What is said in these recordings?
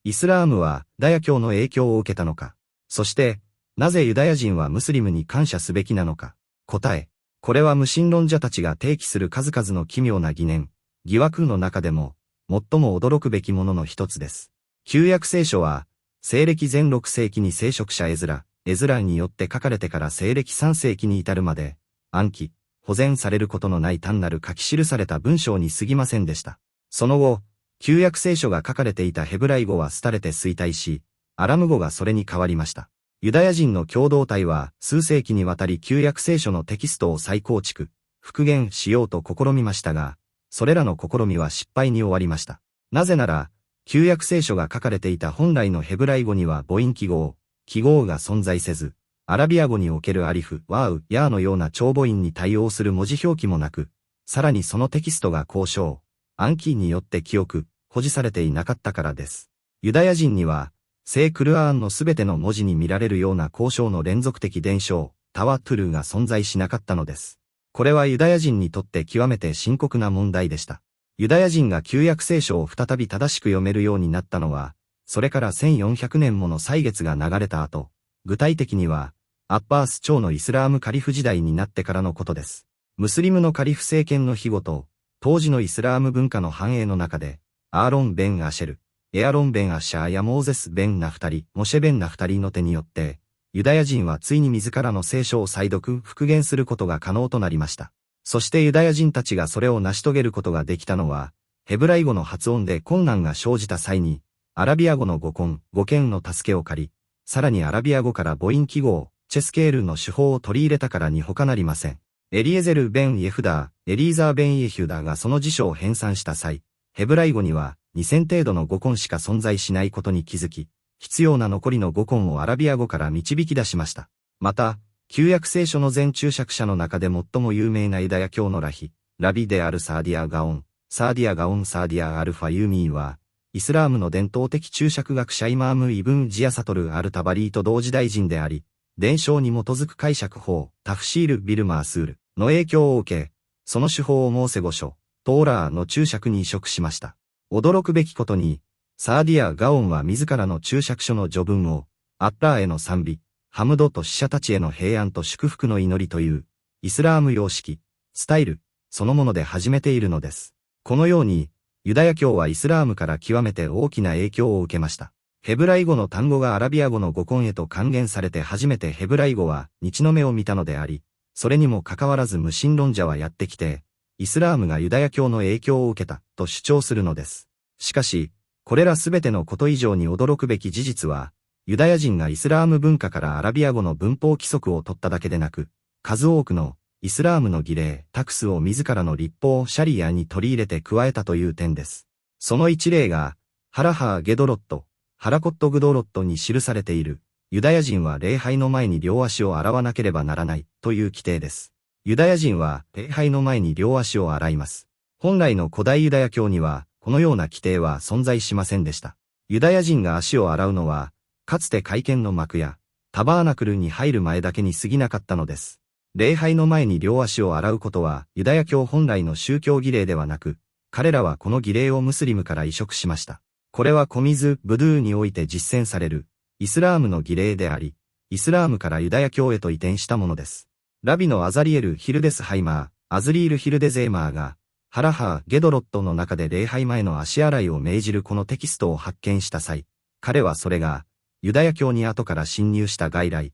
イスラームはユダヤ教の影響を受けたのか。そして、なぜユダヤ人はムスリムに感謝すべきなのか。答え。これは無神論者たちが提起する数々の奇妙な疑念、疑惑の中でも、最も驚くべきものの一つです。旧約聖書は、西暦前6世紀に聖職者エズラによって書かれてから西暦3世紀に至るまで、暗記、保全されることのない単なる書き記された文章に過ぎませんでした。その後、旧約聖書が書かれていたヘブライ語は廃れて衰退し、アラム語がそれに変わりました。ユダヤ人の共同体は数世紀にわたり旧約聖書のテキストを再構築、復元しようと試みましたが、それらの試みは失敗に終わりました。なぜなら、旧約聖書が書かれていた本来のヘブライ語には母音記号が存在せず、アラビア語におけるアリフ、ワウ、ヤーのような長母音に対応する文字表記もなく、さらにそのテキストが交渉、暗記によって記憶、保持されていなかったからです。ユダヤ人には、聖クルアーンのすべての文字に見られるような交渉の連続的伝承、タワトゥルが存在しなかったのです。これはユダヤ人にとって極めて深刻な問題でした。ユダヤ人が旧約聖書を再び正しく読めるようになったのは、それから1400年もの歳月が流れた後、具体的には、アッバース朝のイスラームカリフ時代になってからのことです。ムスリムのカリフ政権の庇護と、当時のイスラーム文化の繁栄の中で、アーロン・ベン・アシェル、エアロン・ベン・アッシャーやモーゼス・ベン・ナフタリ、モシェ・ベン・ナフタリの手によって、ユダヤ人はついに自らの聖書を再読、復元することが可能となりました。そしてユダヤ人たちがそれを成し遂げることができたのは、ヘブライ語の発音で困難が生じた際に、アラビア語の語源の助けを借り、さらにアラビア語から母音記号、チェスケールの手法を取り入れたからに他なりません。エリエゼル・ベン・イエフダー、エリーザー・ベン・イエヒュダーがその辞書を編纂した際、ヘブライ語には2000程度の語根しか存在しないことに気づき、必要な残りの語根をアラビア語から導き出しました。また、旧約聖書の全注釈者の中で最も有名なユダヤ教のラビであるサーディア・ガオン、サーディア・アルファ・ユーミーは、イスラームの伝統的注釈学者イマーム・イブン・ジアサトル・アルタバリーと同時代人であり、伝承に基づく解釈法、タフシール・ビルマースールの影響を受け、その手法をモーセ語書、トーラーの注釈に移植しました。驚くべきことに、サーディア・ガオンは自らの注釈書の序文を、アッラーへの賛美、ハムドと死者たちへの平安と祝福の祈りという、イスラーム様式、スタイル、そのもので始めているのです。このように、ユダヤ教はイスラームから極めて大きな影響を受けました。ヘブライ語の単語がアラビア語の語根へと還元されて初めてヘブライ語は日の目を見たのであり、それにもかかわらず無神論者はやってきて、イスラームがユダヤ教の影響を受けたと主張するのです。しかし、これらすべてのこと以上に驚くべき事実は、ユダヤ人がイスラーム文化からアラビア語の文法規則を取っただけでなく、数多くのイスラームの儀礼、タクスを自らの立法、シャリアに取り入れて加えたという点です。その一例が、ハラハー・ゲドロット、ハラコット・グドロットに記されている、ユダヤ人は礼拝の前に両足を洗わなければならないという規定です。ユダヤ人は礼拝の前に両足を洗います。本来の古代ユダヤ教には、このような規定は存在しませんでした。ユダヤ人が足を洗うのは、かつて会見の幕やタバーナクルに入る前だけに過ぎなかったのです。礼拝の前に両足を洗うことはユダヤ教本来の宗教儀礼ではなく、彼らはこの儀礼をムスリムから移植しました。これはコミズ・ブドゥーにおいて実践されるイスラームの儀礼であり、イスラームからユダヤ教へと移転したものです。ラビのアザリエル・ヒルデスハイマー、アズリール・ヒルデゼーマーが、ハラハー・ゲドロットの中で礼拝前の足洗いを命じるこのテキストを発見した際、彼はそれが、ユダヤ教に後から侵入した外来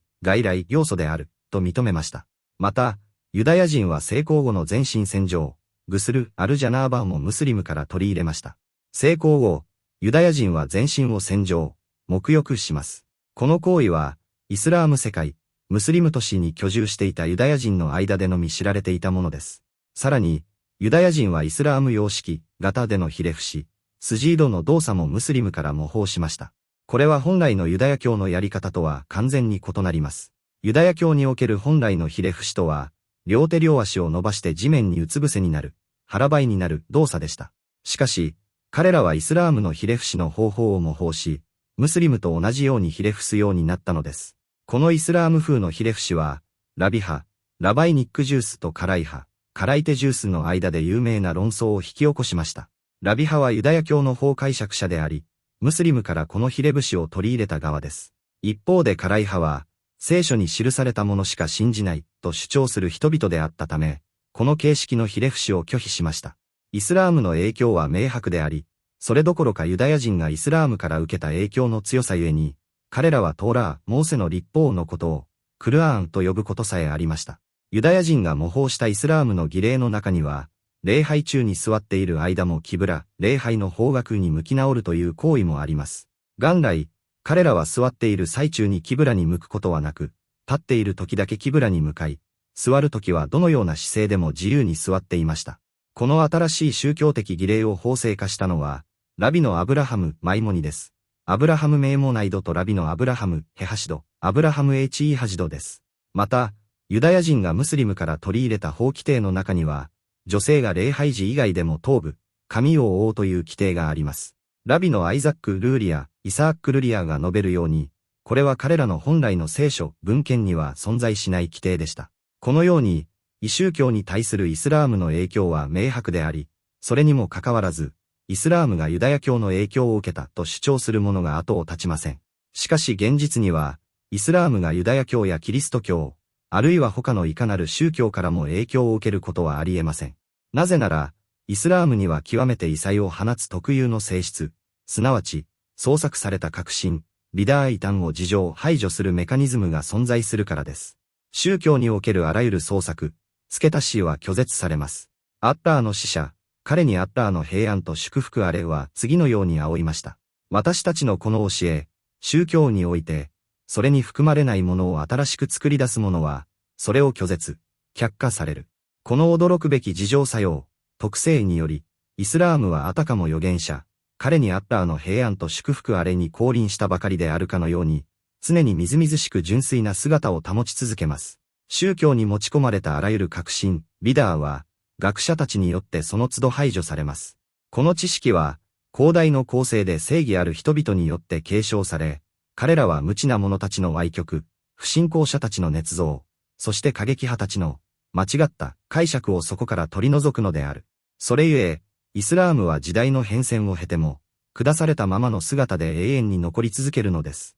要素である、と認めました。また、ユダヤ人は性交後の全身洗浄、グスル・アルジャナーバーもムスリムから取り入れました。性交後、ユダヤ人は全身を洗浄、沐浴します。この行為は、イスラーム世界、ムスリム都市に居住していたユダヤ人の間でのみ知られていたものです。さらに、ユダヤ人はイスラーム様式、型でのひれ伏し、スジードの動作もムスリムから模倣しました。これは本来のユダヤ教のやり方とは完全に異なります。ユダヤ教における本来のひれ伏しとは、両手両足を伸ばして地面にうつ伏せになる、腹ばいになる動作でした。しかし、彼らはイスラームのひれ伏しの方法を模倣し、ムスリムと同じようにひれ伏すようになったのです。このイスラーム風のひれ伏しは、ラビ派、ラバイニックジュースとカライ派、カライテジュースの間で有名な論争を引き起こしました。ラビ派はユダヤ教の法解釈者であり、ムスリムからこのひれ伏しを取り入れた側です。一方でカライ派は、聖書に記されたものしか信じないと主張する人々であったため、この形式のひれ伏しを拒否しました。イスラームの影響は明白であり、それどころかユダヤ人がイスラームから受けた影響の強さゆえに、彼らはトーラー、モーセの立法のことを、クルアーンと呼ぶことさえありました。ユダヤ人が模倣したイスラームの儀礼の中には、礼拝中に座っている間もキブラ、礼拝の方角に向き直るという行為もあります。元来、彼らは座っている最中にキブラに向くことはなく、立っている時だけキブラに向かい、座る時はどのような姿勢でも自由に座っていました。この新しい宗教的儀礼を法制化したのは、ラビのアブラハム・マイモニです。アブラハム・メイモナイドとラビのアブラハム・ヘハシド、アブラハム・エイチ・イハジドです。また、ユダヤ人がムスリムから取り入れた法規定の中には、女性が礼拝時以外でも頭部、髪を覆うという規定があります。ラビのアイザック・ルーリア、イサーック・ルリアが述べるように、これは彼らの本来の聖書、文献には存在しない規定でした。このように、異宗教に対するイスラームの影響は明白であり、それにもかかわらず、イスラームがユダヤ教の影響を受けたと主張する者が後を絶ちません。しかし現実には、イスラームがユダヤ教やキリスト教、あるいは他のいかなる宗教からも影響を受けることはあり得ません。なぜなら、イスラームには極めて異彩を放つ特有の性質、すなわち、創作された革新、ビダー異端を自浄排除するメカニズムが存在するからです。宗教におけるあらゆる創作、付け足しは拒絶されます。アッラーの使者、彼にアッラーの平安と祝福あれは次のように仰いました。私たちのこの教え、宗教において、それに含まれないものを新しく作り出す者は、それを拒絶、却下される。この驚くべき自浄作用、特性により、イスラームはあたかも預言者、彼にアッラーの平安と祝福あれに降臨したばかりであるかのように、常にみずみずしく純粋な姿を保ち続けます。宗教に持ち込まれたあらゆる革新、ビダーは、学者たちによってその都度排除されます。この知識は、広大の構成で正義ある人々によって継承され、彼らは無知な者たちの歪曲、不信仰者たちの捏造、そして過激派たちの間違った解釈をそこから取り除くのである。それゆえ、イスラームは時代の変遷を経ても、下されたままの姿で永遠に残り続けるのです。